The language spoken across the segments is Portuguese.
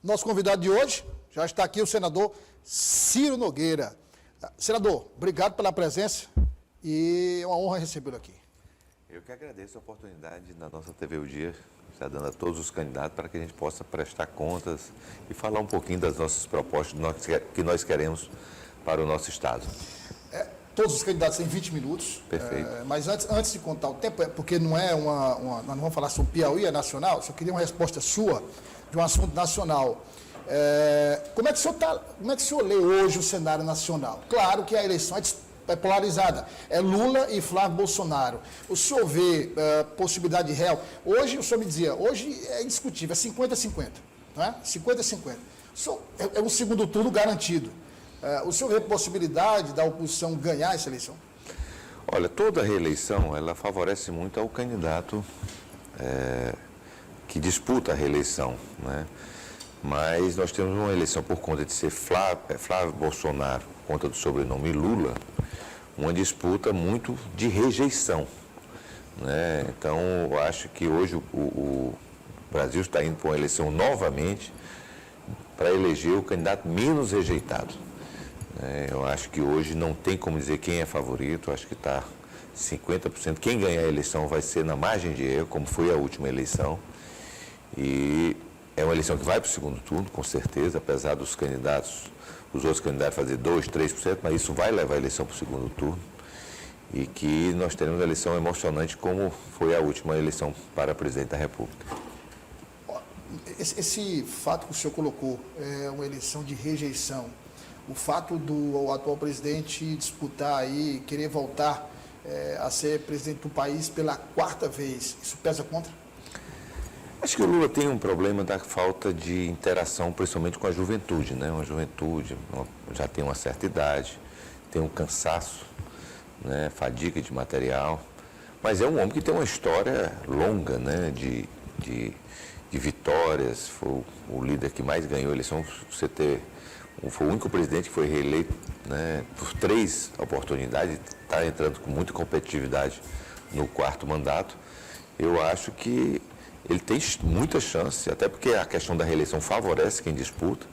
Nosso convidado de hoje já está aqui, o senador Ciro Nogueira. Senador, obrigado pela presença e é uma honra recebê-lo aqui. Eu que agradeço a oportunidade da nossa TV O Dia, está dando a todos os candidatos para que a gente possa prestar contas e falar um pouquinho das nossas propostas que nós queremos para o nosso Estado. Todos os candidatos têm 20 minutos. Perfeito. Mas antes de contar o tempo, porque não é nós não vamos falar sobre Piauí, é nacional, só queria uma resposta sua de um assunto nacional. Como é que o senhor lê hoje o cenário nacional? Claro que a eleição é polarizada, é Lula e Flávio Bolsonaro. O senhor vê possibilidade real? Hoje, o senhor me dizia, hoje é indiscutível, é 50-50, né? 50-50. É um segundo turno garantido. O senhor vê possibilidade da oposição ganhar essa eleição? Olha, toda reeleição, ela favorece muito ao candidato que disputa a reeleição, né? Mas nós temos uma eleição por conta de ser Flávio Bolsonaro, por conta do sobrenome Lula, uma disputa muito de rejeição, né? Então, eu acho que hoje o Brasil está indo para uma eleição novamente para eleger o candidato menos rejeitado. Eu acho que hoje não tem como dizer quem é favorito, acho que está 50%. Quem ganhar a eleição vai ser na margem de erro, como foi a última eleição. E é uma eleição que vai para o segundo turno, com certeza, apesar dos candidatos, os outros candidatos fazer 2%, 3%, mas isso vai levar a eleição para o segundo turno. E que nós teremos uma eleição emocionante, como foi a última eleição para presidente da República. Esse fato que o senhor colocou é uma eleição de rejeição. O fato do atual presidente disputar aí, querer voltar a ser presidente do país pela 4ª vez, isso pesa contra? Acho que o Lula tem um problema da falta de interação, principalmente com a juventude, né? Uma juventude já tem uma certa idade, tem um cansaço, né? Fadiga de material, mas é um homem que tem uma história longa, né? de vitórias, foi o líder que mais ganhou a eleição, foi o único presidente que foi reeleito, né, por 3 oportunidades, está entrando com muita competitividade no 4º mandato. Eu acho que ele tem muita chance, até porque a questão da reeleição favorece quem disputa,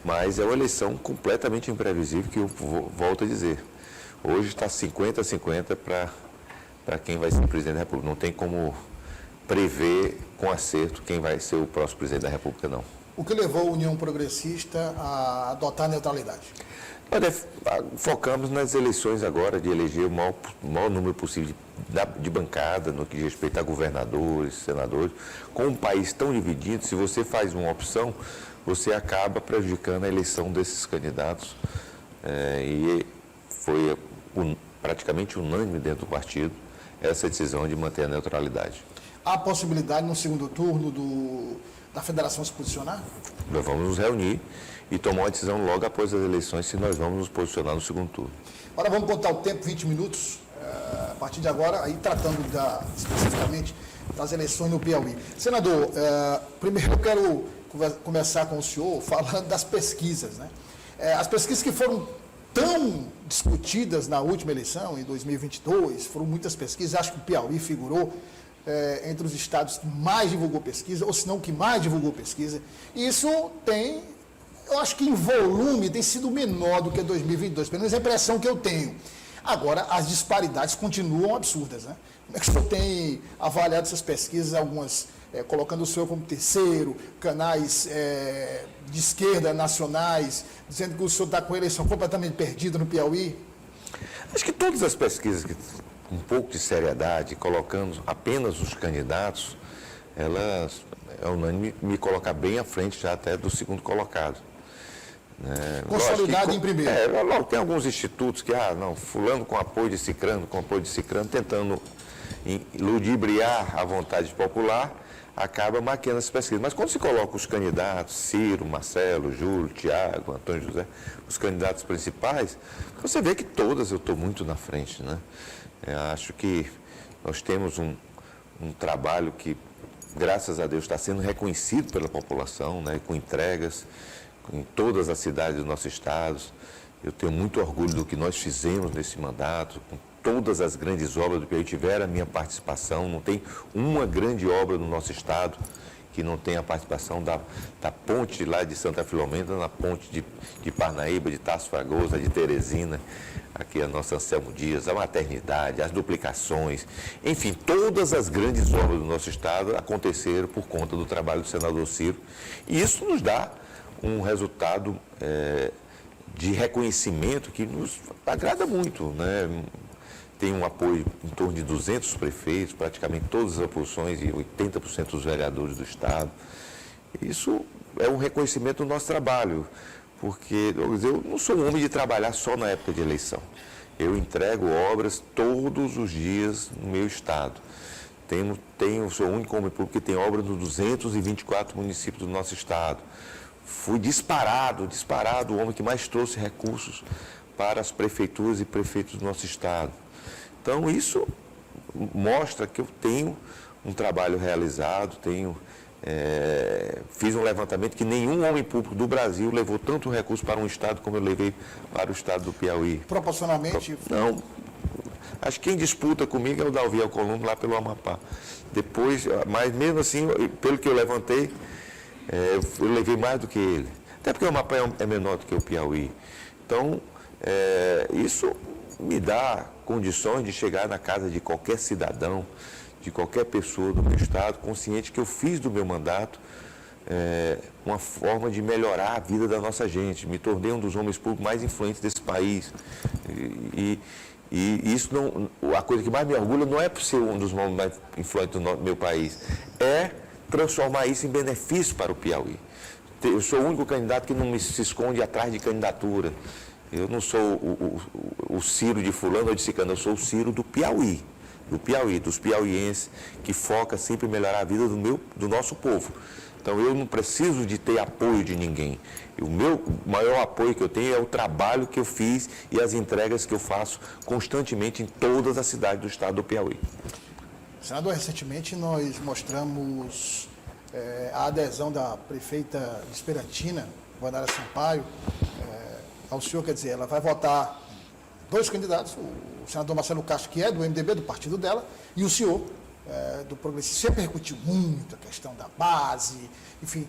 mas é uma eleição completamente imprevisível, que eu volto a dizer. Hoje está 50-50 para quem vai ser presidente da República. Não tem como prever com acerto quem vai ser o próximo presidente da República, não. O que levou a União Progressista a adotar a neutralidade? Nós focamos nas eleições agora de eleger o maior número possível de bancada no que diz respeito a governadores, senadores. Com um país tão dividido, se você faz uma opção, você acaba prejudicando a eleição desses candidatos. E foi praticamente unânime dentro do partido essa decisão de manter a neutralidade. Há possibilidade no segundo turno da federação se posicionar? Nós vamos nos reunir e tomar uma decisão logo após as eleições se nós vamos nos posicionar no segundo turno. Agora vamos contar o tempo, 20 minutos, a partir de agora, aí tratando especificamente das eleições no Piauí. Senador, primeiro eu quero começar com o senhor falando das pesquisas, né? As pesquisas que foram tão discutidas na última eleição, em 2022, foram muitas pesquisas, acho que o Piauí figurou entre os estados que mais divulgou pesquisa, ou se não que mais divulgou pesquisa. E isso eu acho que em volume tem sido menor do que 2022, pelo menos a impressão que eu tenho. Agora, as disparidades continuam absurdas, né? Como é que o senhor tem avaliado essas pesquisas, algumas colocando o senhor como terceiro, canais de esquerda nacionais, dizendo que o senhor está com a eleição completamente perdida no Piauí? Acho que todas as pesquisas com um pouco de seriedade, colocando apenas os candidatos, elas é unânime me colocar bem à frente já até do segundo colocado. Consolidado em primeiro. Tem alguns institutos que, fulano com apoio de cicrano, tentando ludibriar a vontade popular, acaba maquiando essas pesquisas. Mas quando se coloca os candidatos, Ciro, Marcelo, Júlio, Tiago, Antônio José, os candidatos principais, você vê que todas eu estou muito na frente, né? Acho que nós temos um trabalho que, graças a Deus, está sendo reconhecido pela população, né, com entregas em todas as cidades do nosso estado. Eu tenho muito orgulho do que nós fizemos nesse mandato, com todas as grandes obras do Piauí tiveram a minha participação, não tem uma grande obra no nosso estado que não tem a participação da ponte lá de Santa Filomena, na ponte de Parnaíba, de Tasso Fragoso, de Teresina, aqui a nossa Anselmo Dias, a maternidade, as duplicações, enfim, todas as grandes obras do nosso estado aconteceram por conta do trabalho do senador Ciro. E isso nos dá um resultado de reconhecimento que nos agrada muito, né? Tem um apoio em torno de 200 prefeitos, praticamente todas as oposições e 80% dos vereadores do estado. Isso é um reconhecimento do nosso trabalho, porque eu não sou um homem de trabalhar só na época de eleição. Eu entrego obras todos os dias no meu estado. Sou o único homem público que tem obras nos 224 municípios do nosso estado. Fui disparado o homem que mais trouxe recursos para as prefeituras e prefeitos do nosso estado. Então, isso mostra que eu tenho um trabalho realizado, fiz um levantamento que nenhum homem público do Brasil levou tanto recurso para um estado como eu levei para o estado do Piauí. Proporcionalmente? Não. Acho que quem disputa comigo é o Davi Alcolumbre, lá pelo Amapá. Depois, mas mesmo assim, pelo que eu levantei, eu levei mais do que ele. Até porque o Amapá é menor do que o Piauí. Então, isso me dá condições de chegar na casa de qualquer cidadão, de qualquer pessoa do meu estado, consciente que eu fiz do meu mandato uma forma de melhorar a vida da nossa gente. Me tornei um dos homens públicos mais influentes desse país. E isso não, a coisa que mais me orgulha não é por ser um dos homens mais influentes do meu país, é transformar isso em benefício para o Piauí. Eu sou o único candidato que não se esconde atrás de candidatura. Eu não sou o Ciro de fulano ou de ciclano, eu sou o Ciro do Piauí, dos piauienses, que foca sempre em melhorar a vida do nosso povo. Então, eu não preciso de ter apoio de ninguém. O maior apoio que eu tenho é o trabalho que eu fiz e as entregas que eu faço constantemente em todas as cidades do estado do Piauí. Senador, recentemente nós mostramos a adesão da prefeita de Esperantina, Vanara Sampaio, ao senhor, quer dizer, ela vai votar dois candidatos, o senador Marcelo Castro, que é do MDB, do partido dela, e o senhor, do Progressista. Você repercutiu muito a questão da base, enfim,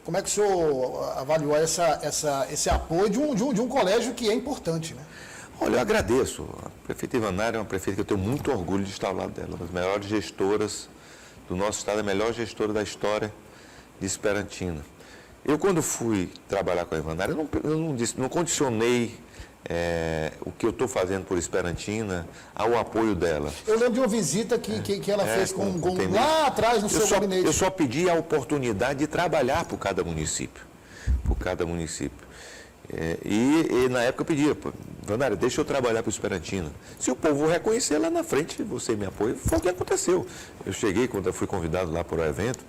como é que o senhor avaliou esse apoio de um colégio que é importante, né? Olha, eu agradeço. A prefeita Ivanara é uma prefeita que eu tenho muito orgulho de estar ao lado dela, uma das melhores gestoras do nosso estado, a melhor gestora da história de Esperantina. Eu, quando fui trabalhar com a Ivanara, eu não condicionei o que eu estou fazendo por Esperantina ao apoio dela. Eu lembro de uma visita que ela fez lá atrás no seu gabinete. Eu só pedi a oportunidade de trabalhar por cada município. E na época eu pedia, Ivanara, deixa eu trabalhar para o Esperantina. Se o povo reconhecer lá na frente, você me apoia. Foi o que aconteceu. Eu cheguei, quando eu fui convidado lá para o evento,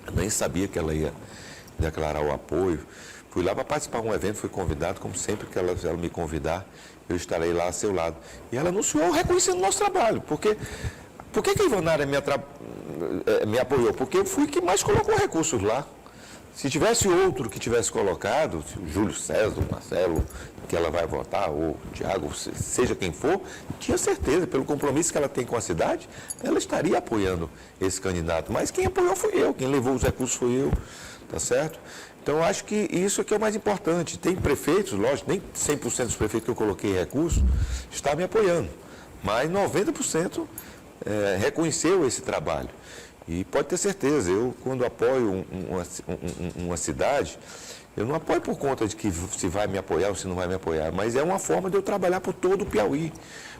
eu nem sabia que ela ia declarar o apoio. Fui lá para participar de um evento, fui convidado, como sempre que ela me convidar, eu estarei lá a seu lado. E ela anunciou reconhecendo o nosso trabalho. Por que a Ivanara me apoiou? Porque eu fui que mais colocou recursos lá. Se tivesse outro que tivesse colocado, o Júlio César, o Marcelo, que ela vai votar, ou o Tiago, seja quem for, tinha certeza, pelo compromisso que ela tem com a cidade, ela estaria apoiando esse candidato. Mas quem apoiou fui eu, quem levou os recursos foi eu, tá certo? Então, eu acho que isso aqui é o mais importante. Tem prefeitos, lógico, nem 100% dos prefeitos que eu coloquei recursos está me apoiando, mas 90% reconheceu esse trabalho. E pode ter certeza, eu quando apoio uma cidade, eu não apoio por conta de que se vai me apoiar ou se não vai me apoiar, mas é uma forma de eu trabalhar por todo o Piauí.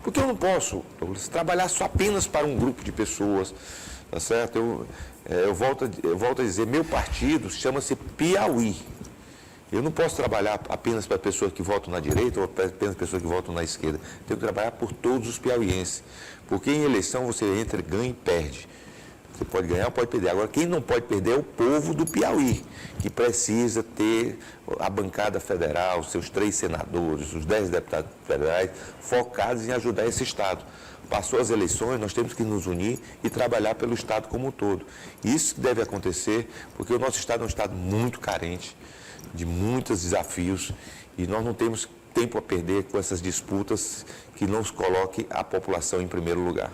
Porque eu não posso trabalhar só apenas para um grupo de pessoas, tá certo? Eu volto a dizer, meu partido chama-se Piauí. Eu não posso trabalhar apenas para pessoas que votam na direita ou apenas para pessoas que votam na esquerda. Tenho que trabalhar por todos os piauienses. Porque em eleição você entra, ganha e perde. Você pode ganhar ou pode perder. Agora, quem não pode perder é o povo do Piauí, que precisa ter a bancada federal, seus 3 senadores, os 10 deputados federais, focados em ajudar esse Estado. Passou as eleições, nós temos que nos unir e trabalhar pelo Estado como um todo. Isso deve acontecer porque o nosso Estado é um Estado muito carente, de muitos desafios, e nós não temos tempo a perder com essas disputas que não coloquem a população em primeiro lugar.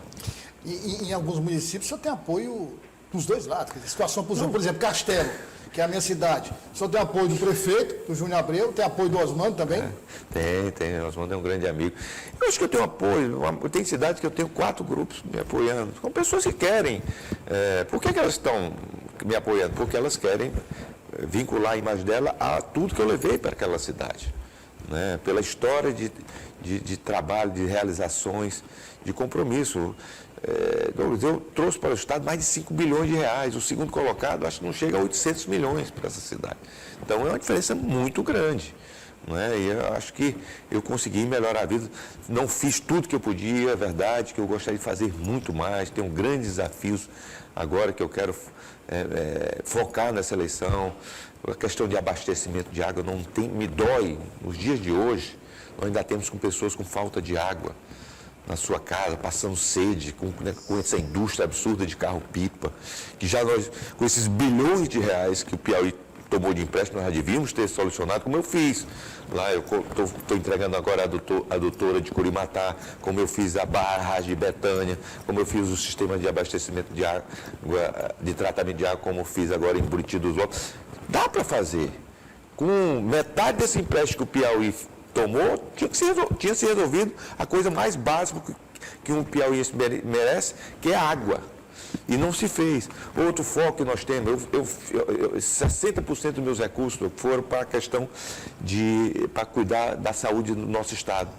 E em alguns municípios só tem apoio dos dois lados. Quer dizer, situação, por exemplo, Castelo, que é a minha cidade, só tem apoio do prefeito, do Júnior Abreu, tem apoio do Osmando também. Tem. O Osmando é um grande amigo. Eu acho que eu tenho apoio. Tem cidades que eu tenho 4 grupos me apoiando. São pessoas que querem. Por que elas estão me apoiando? Porque elas querem vincular a imagem dela a tudo que eu levei para aquela cidade. Né? Pela história de trabalho, de realizações, de compromisso. Eu trouxe para o Estado mais de 5 bilhões de reais. O segundo colocado, acho que não chega a 800 milhões para essa cidade. Então, é uma diferença muito grande. Não é? E eu acho que eu consegui melhorar a vida. Não fiz tudo que eu podia, é verdade, que eu gostaria de fazer muito mais. Tenho grandes desafios agora que eu quero focar nessa eleição. A questão de abastecimento de água me dói. Nos dias de hoje, nós ainda temos com pessoas com falta de água na sua casa, passando sede, com essa indústria absurda de carro-pipa, que já nós, com esses bilhões de reais que o Piauí tomou de empréstimo, nós já devíamos ter solucionado, como eu fiz. Lá eu estou entregando agora a doutora de Curimatá, como eu fiz a barragem de Betânia, como eu fiz o sistema de abastecimento de água, de tratamento de água, como eu fiz agora em Buriti dos Lopes. Dá para fazer. Com metade desse empréstimo que o Piauí tomou, tinha se resolvido a coisa mais básica que um piauiense merece, que é a água. E não se fez. Outro foco que nós temos, 60% dos meus recursos foram para a questão para cuidar da saúde do nosso Estado.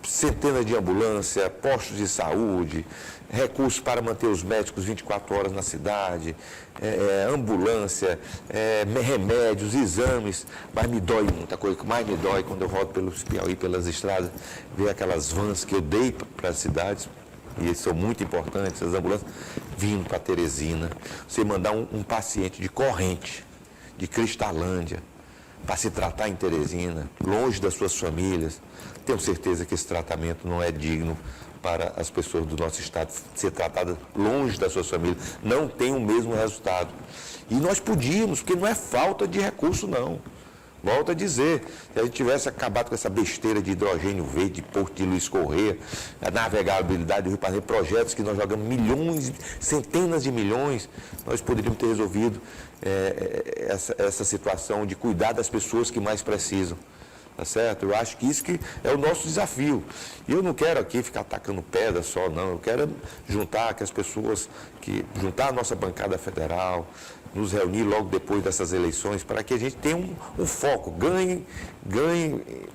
Centenas de ambulâncias, postos de saúde, recursos para manter os médicos 24 horas na cidade, ambulância, remédios, exames, mas me dói muita coisa. O que mais me dói quando eu rodo pelos Piauí, pelas estradas, ver aquelas vans que eu dei para as cidades, e são muito importantes, as ambulâncias, vindo para Teresina. Você mandar um paciente de Corrente, de Cristalândia, para se tratar em Teresina, longe das suas famílias, tenho certeza que esse tratamento não é digno para as pessoas do nosso estado. Ser tratada longe das suas famílias não tem o mesmo resultado. E nós podíamos, porque não é falta de recurso, não. Volto a dizer, se a gente tivesse acabado com essa besteira de hidrogênio verde, de Porto de Luiz Correia, a navegabilidade do Rio Paranaíba, projetos que nós jogamos milhões, centenas de milhões, nós poderíamos ter resolvido essa situação de cuidar das pessoas que mais precisam. Tá certo? Eu acho que isso que é o nosso desafio. E eu não quero aqui ficar atacando pedra só, não. Eu quero juntar que as pessoas, juntar a nossa bancada federal, nos reunir logo depois dessas eleições, para que a gente tenha um foco, ganhe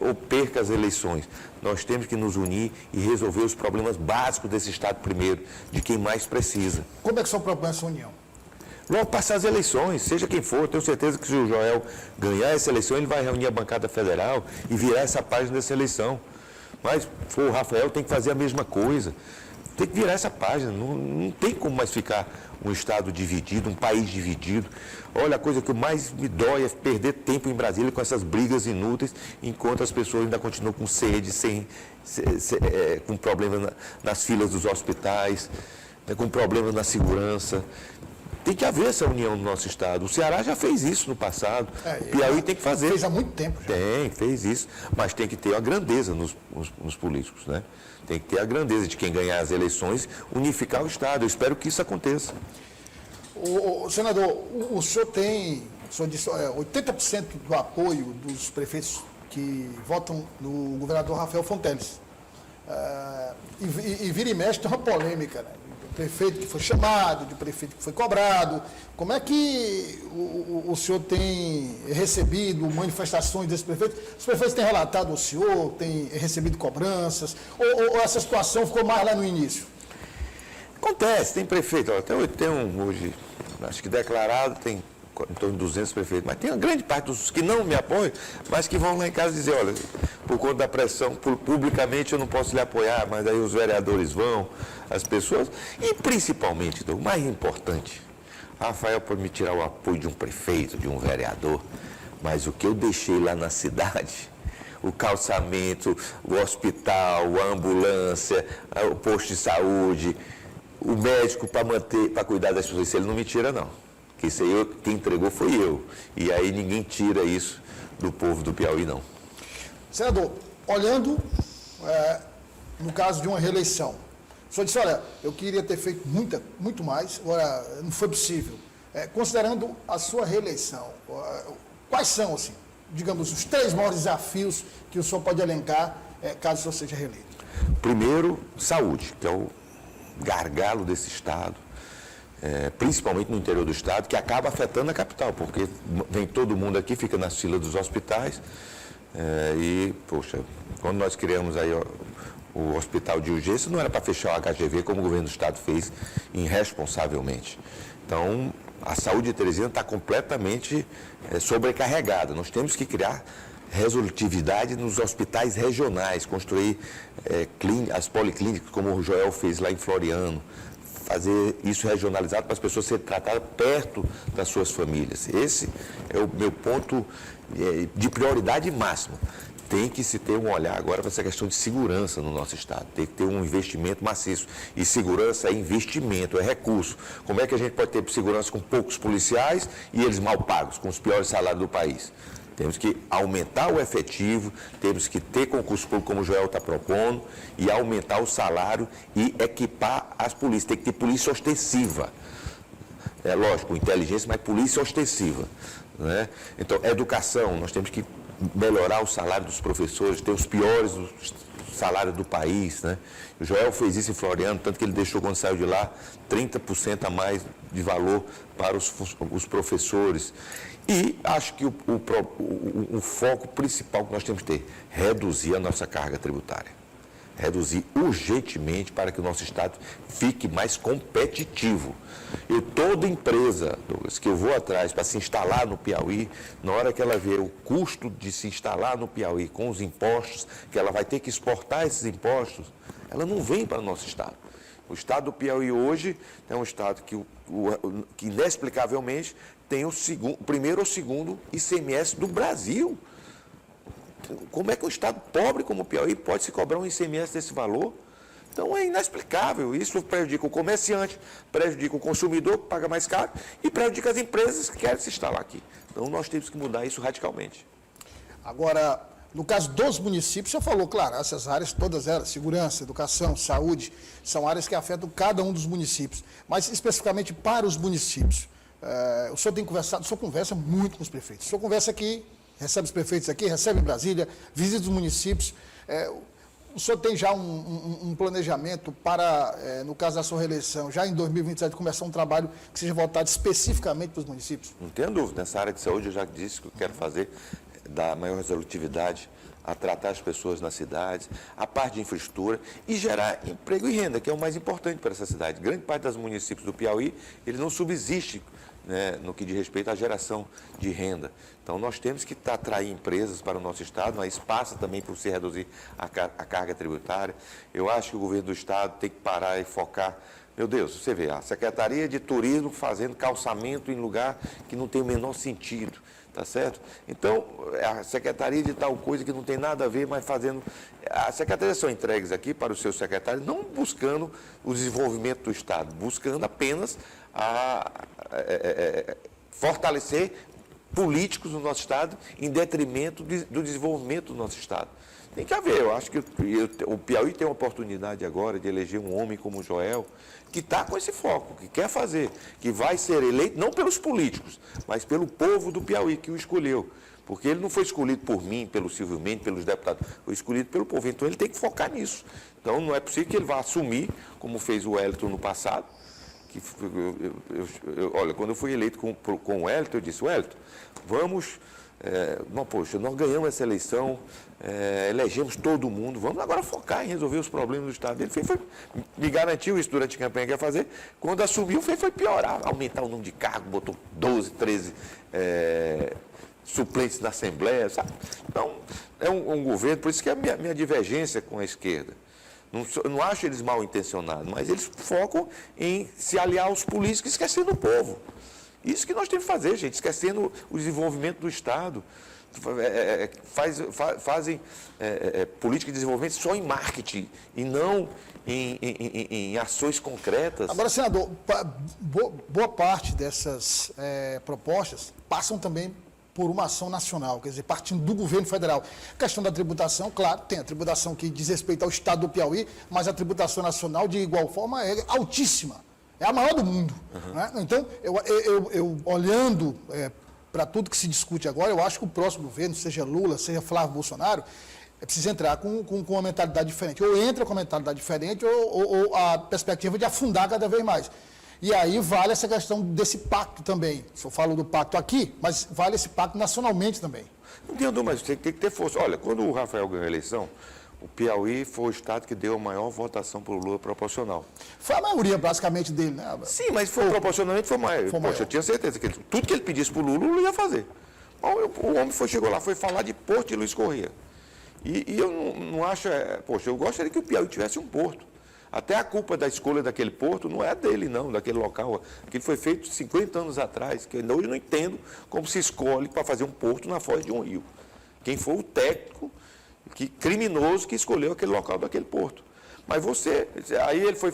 ou perca as eleições. Nós temos que nos unir e resolver os problemas básicos desse Estado primeiro, de quem mais precisa. Como é que são propõe essa união? Logo passar as eleições, seja quem for, tenho certeza que se o Joel ganhar essa eleição, ele vai reunir a bancada federal e virar essa página dessa eleição. Mas se for o Rafael, tem que fazer a mesma coisa. Tem que virar essa página, não tem como mais ficar um Estado dividido, um país dividido. Olha, a coisa que mais me dói é perder tempo em Brasília com essas brigas inúteis, enquanto as pessoas ainda continuam com sede, com problemas nas filas dos hospitais, com problemas na segurança. Tem que haver essa união no nosso Estado. O Ceará já fez isso no passado. O Piauí tem que fazer. Fez há muito tempo já. Fez isso. Mas tem que ter a grandeza nos políticos, né? Tem que ter a grandeza de quem ganhar as eleições, unificar o Estado. Eu espero que isso aconteça. Senador, o senhor disse 80% do apoio dos prefeitos que votam no governador Rafael Fonteles. E vira e mexe tem uma polêmica, né? Prefeito que foi chamado, de prefeito que foi cobrado. Como é que o senhor tem recebido manifestações desses prefeitos? Os prefeitos têm relatado ao senhor, têm recebido cobranças, ou essa situação ficou mais lá no início? Acontece, tem prefeito, até tem hoje, acho que declarado, tem em torno de 200 prefeitos, mas tem uma grande parte dos que não me apoiam, mas que vão lá em casa dizer, olha, por conta da pressão, publicamente eu não posso lhe apoiar, mas aí os vereadores vão, as pessoas, e principalmente, o mais importante, Rafael pode me tirar o apoio de um prefeito, de um vereador, mas o que eu deixei lá na cidade, o calçamento, o hospital, a ambulância, o posto de saúde, o médico para cuidar das pessoas, isso ele não me tira, não. Que isso aí, quem entregou foi eu. E aí ninguém tira isso do povo do Piauí, não. Senador, olhando no caso de uma reeleição, O senhor disse, olha, eu queria ter feito muito mais, agora não foi possível. Considerando a sua reeleição, quais são, assim, digamos, os 3 maiores desafios que o senhor pode elencar caso o senhor seja reeleito? Primeiro, saúde, que é o gargalo desse Estado, principalmente no interior do Estado, que acaba afetando a capital, porque vem todo mundo aqui, fica nas filas dos hospitais, e, poxa, quando nós criamos aí o hospital de urgência, não era para fechar o HGV, como o governo do Estado fez irresponsavelmente. Então, a saúde de Teresina está completamente sobrecarregada. Nós temos que criar resolutividade nos hospitais regionais, construir as policlínicas, como o Joel fez lá em Floriano, fazer isso regionalizado para as pessoas serem tratadas perto das suas famílias. Esse é o meu ponto de prioridade máxima. Tem que se ter um olhar agora para essa questão de segurança no nosso Estado. Tem que ter um investimento maciço. E segurança é investimento, é recurso. Como é que a gente pode ter segurança com poucos policiais e eles mal pagos, com os piores salários do país? Temos que aumentar o efetivo, temos que ter concurso público, como o Joel está propondo, e aumentar o salário e equipar as polícias. Tem que ter polícia ostensiva. É lógico, inteligência, mas polícia ostensiva. Né? Então, educação, nós temos que melhorar o salário dos professores, ter os piores salários do país. Né? O Joel fez isso em Floriano, tanto que ele deixou, quando saiu de lá, 30% a mais de valor para os professores. E acho que o foco principal que nós temos que ter, reduzir a nossa carga tributária. Reduzir urgentemente para que o nosso Estado fique mais competitivo. Toda empresa, Douglas, que eu vou atrás para se instalar no Piauí, na hora que ela vê o custo de se instalar no Piauí com os impostos, que ela vai ter que exportar esses impostos, ela não vem para o nosso Estado. O Estado do Piauí hoje é um Estado que inexplicavelmente tem o primeiro ou segundo ICMS do Brasil. Como é que um Estado pobre como o Piauí pode se cobrar um ICMS desse valor? Então é inexplicável. Isso prejudica o comerciante, prejudica o consumidor, que paga mais caro, e prejudica as empresas que querem se instalar aqui. Então nós temos que mudar isso radicalmente. Agora, no caso dos municípios, você falou, claro, essas áreas, todas elas, segurança, educação, saúde, são áreas que afetam cada um dos municípios. Mas especificamente para os municípios, o senhor tem conversado, o senhor conversa muito com os prefeitos. O senhor conversa aqui, recebe os prefeitos aqui, recebe em Brasília, visita os municípios. O senhor tem já um planejamento para, no caso da sua reeleição, já em 2027, começar um trabalho que seja voltado especificamente para os municípios? Não tenho dúvida. Nessa área de saúde, eu já disse que eu quero fazer da maior resolutividade a tratar as pessoas nas cidades, a parte de infraestrutura e gerar emprego e renda, que é o mais importante para essa cidade. Grande parte dos municípios do Piauí, ele não subsiste, né, no que diz respeito à geração de renda. Então, nós temos que atrair empresas para o nosso Estado, mas passa também por se reduzir a carga tributária. Eu acho que o governo do Estado tem que parar e focar. Meu Deus, você vê, a Secretaria de Turismo fazendo calçamento em lugar que não tem o menor sentido, tá certo? Então, a Secretaria de tal coisa que não tem nada a ver, mas fazendo... As secretarias são entregues aqui para os seus secretários, não buscando o desenvolvimento do Estado, buscando apenas fortalecer políticos no nosso Estado em detrimento do desenvolvimento do nosso Estado. Tem que haver, eu acho que o Piauí tem a oportunidade agora de eleger um homem como o Joel, que está com esse foco, que quer fazer, que vai ser eleito não pelos políticos, mas pelo povo do Piauí que o escolheu. Porque ele não foi escolhido por mim, pelo Silvio Mendes, pelos deputados, foi escolhido pelo povo. Então ele tem que focar nisso. Então não é possível que ele vá assumir, como fez o Wellington no passado. Olha, quando eu fui eleito com o Wellington, eu disse, Wellington, vamos... poxa, nós ganhamos essa eleição, elegemos todo mundo, vamos agora focar em resolver os problemas do Estado. Ele me garantiu isso durante a campanha que ia fazer. Quando assumiu, foi piorar, aumentar o número de cargos, botou 12, 13 suplentes na Assembleia, sabe? Então, é um governo, por isso que é a minha divergência com a esquerda. Não acho eles mal intencionados, mas eles focam em se aliar aos políticos, esquecendo o povo. Isso que nós temos que fazer, gente, esquecendo o desenvolvimento do Estado. Fazem política de desenvolvimento só em marketing e não em ações concretas. Agora, senador, boa parte dessas propostas passam também por uma ação nacional, quer dizer, partindo do governo federal. A questão da tributação, claro, tem a tributação que diz respeito ao estado do Piauí, mas a tributação nacional, de igual forma, é altíssima. É a maior do mundo. Né? Então, eu olhando para tudo que se discute agora, eu acho que o próximo governo, seja Lula, seja Flávio Bolsonaro, é preciso entrar com uma mentalidade diferente. Ou entra com uma mentalidade diferente, ou a perspectiva de afundar cada vez mais. E aí vale essa questão desse pacto também. Se eu falo do pacto aqui, mas vale esse pacto nacionalmente também. Não tenho dúvida, mas tem que ter força. Olha, quando o Rafael ganhou a eleição, o Piauí foi o estado que deu a maior votação para o Lula proporcional. Foi a maioria, basicamente, dele, né? Sim, mas proporcionalmente foi maior. Poxa, eu tinha certeza que tudo que ele pedisse para o Lula ia fazer. O homem chegou lá, foi falar de Porto de Luiz Corrêa. E eu não acho... Poxa, eu gostaria que o Piauí tivesse um porto. Até a culpa da escolha daquele porto não é dele, não, daquele local. Aquilo foi feito 50 anos atrás, que ainda hoje eu não entendo como se escolhe para fazer um porto na foz de um rio. Quem foi o técnico criminoso que escolheu aquele local daquele porto. Mas aí ele foi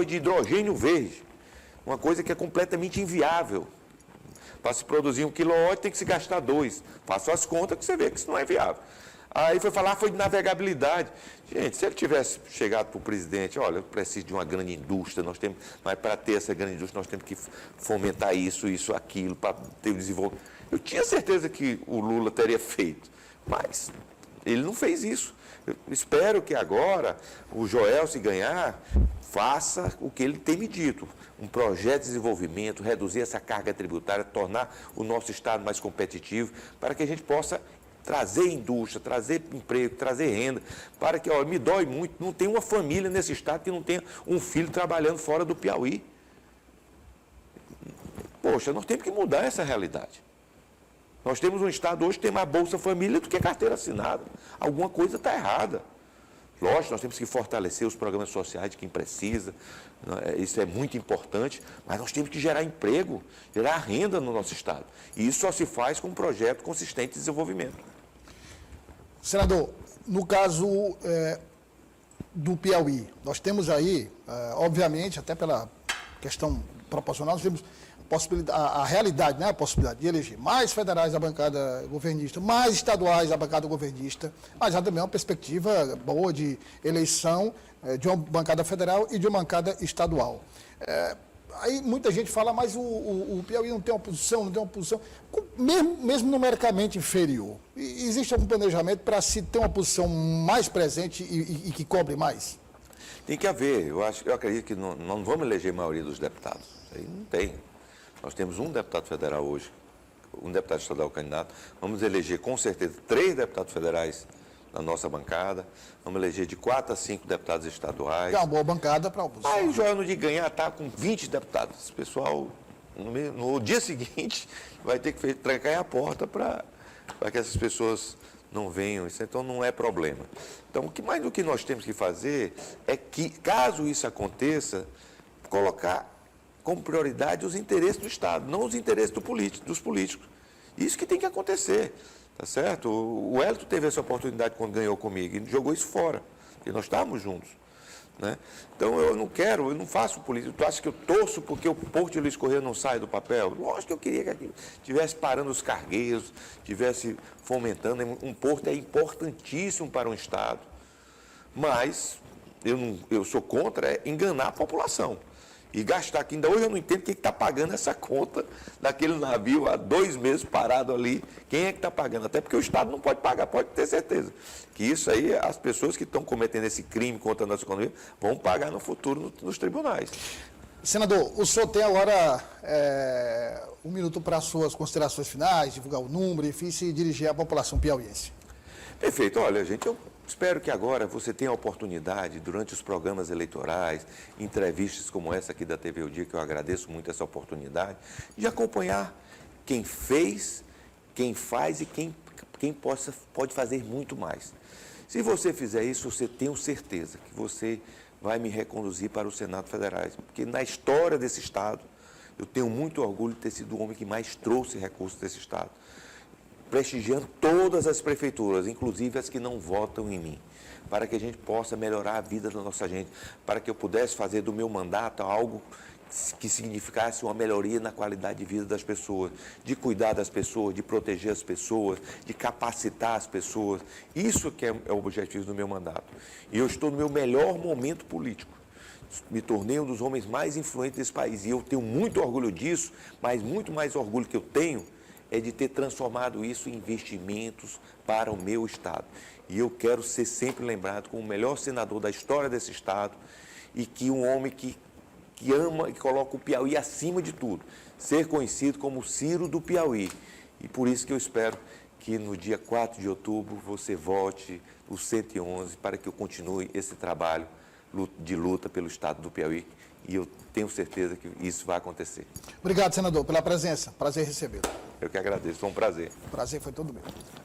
de hidrogênio verde, uma coisa que é completamente inviável. Para se produzir 1 kW tem que se gastar 2. Faça as contas que você vê que isso não é viável. Aí foi de navegabilidade. Gente, se ele tivesse chegado para o presidente, olha, eu preciso de uma grande indústria, mas para ter essa grande indústria nós temos que fomentar isso, aquilo, para ter o desenvolvimento. Eu tinha certeza que o Lula teria feito, mas ele não fez isso. Eu espero que agora o Joel, se ganhar, faça o que ele tem me dito. Um projeto de desenvolvimento, reduzir essa carga tributária, tornar o nosso Estado mais competitivo, para que a gente possa trazer indústria, trazer emprego, trazer renda, para que, me dói muito, não tem uma família nesse estado que não tenha um filho trabalhando fora do Piauí. Poxa, nós temos que mudar essa realidade. Nós temos um estado hoje que tem mais Bolsa Família do que carteira assinada. Alguma coisa está errada. Lógico, nós temos que fortalecer os programas sociais de quem precisa, isso é muito importante, mas nós temos que gerar emprego, gerar renda no nosso estado. E isso só se faz com um projeto consistente de desenvolvimento. Senador, no caso do Piauí, nós temos aí, obviamente, até pela questão proporcional, nós temos a realidade, né, a possibilidade de eleger mais federais da bancada governista, mais estaduais da bancada governista, mas há também uma perspectiva boa de eleição de uma bancada federal e de uma bancada estadual. Aí muita gente fala, mas o Piauí não tem oposição, mesmo numericamente inferior. Existe algum planejamento para se ter uma posição mais presente e que cobre mais? Tem que haver. Eu acredito que não vamos eleger a maioria dos deputados. Isso aí não tem. Nós temos um deputado federal hoje, um deputado estadual candidato. Vamos eleger, com certeza, 3 deputados federais na nossa bancada. Vamos eleger de 4 a 5 deputados estaduais. É uma boa bancada para a oposição. Aí o Joel, no dia de ganhar, está com 20 deputados. O pessoal, no dia seguinte, vai ter que trancar a porta para que essas pessoas não venham. Isso, então, não é problema. Então, mais do que nós temos que fazer é que, caso isso aconteça, colocar como prioridade os interesses do Estado, não os interesses dos políticos. Isso que tem que acontecer, tá certo? O Wellington teve essa oportunidade quando ganhou comigo e jogou isso fora, porque nós estávamos juntos, né? Então, eu não faço política. Tu acha que eu torço porque o Porto de Luiz Corrêa não sai do papel? Lógico que eu queria que aquilo estivesse parando os cargueiros, estivesse fomentando. Um porto é importantíssimo para um Estado, mas eu sou contra enganar a população. E gastar, que ainda hoje eu não entendo quem está pagando essa conta daquele navio há 2 meses parado ali. Quem é que está pagando? Até porque o Estado não pode pagar, pode ter certeza. Que isso aí, as pessoas que estão cometendo esse crime contra a nossa economia vão pagar no futuro nos tribunais. Senador, o senhor tem agora 1 minuto para as suas considerações finais, divulgar o número, enfim, se dirigir à população piauiense. Perfeito. Olha, gente, eu espero que agora você tenha a oportunidade, durante os programas eleitorais, entrevistas como essa aqui da TV O Dia, que eu agradeço muito essa oportunidade, de acompanhar quem fez, quem faz e quem pode fazer muito mais. Se você fizer isso, você tenho certeza que você vai me reconduzir para o Senado Federal, porque na história desse Estado, eu tenho muito orgulho de ter sido o homem que mais trouxe recursos desse Estado, prestigiando todas as prefeituras, inclusive as que não votam em mim, para que a gente possa melhorar a vida da nossa gente, para que eu pudesse fazer do meu mandato algo que significasse uma melhoria na qualidade de vida das pessoas, de cuidar das pessoas, de proteger as pessoas, de capacitar as pessoas. Isso que é o objetivo do meu mandato. E eu estou no meu melhor momento político. Me tornei um dos homens mais influentes desse país. E eu tenho muito orgulho disso, mas muito mais orgulho que eu tenho é de ter transformado isso em investimentos para o meu Estado. E eu quero ser sempre lembrado como o melhor senador da história desse Estado e que um homem que ama e coloca o Piauí acima de tudo. Ser conhecido como Ciro do Piauí. E por isso que eu espero que no dia 4 de outubro você vote o 111 para que eu continue esse trabalho de luta pelo Estado do Piauí. E eu tenho certeza que isso vai acontecer. Obrigado, senador, pela presença. Prazer recebê-lo. Eu que agradeço, foi um prazer. O prazer foi todo meu.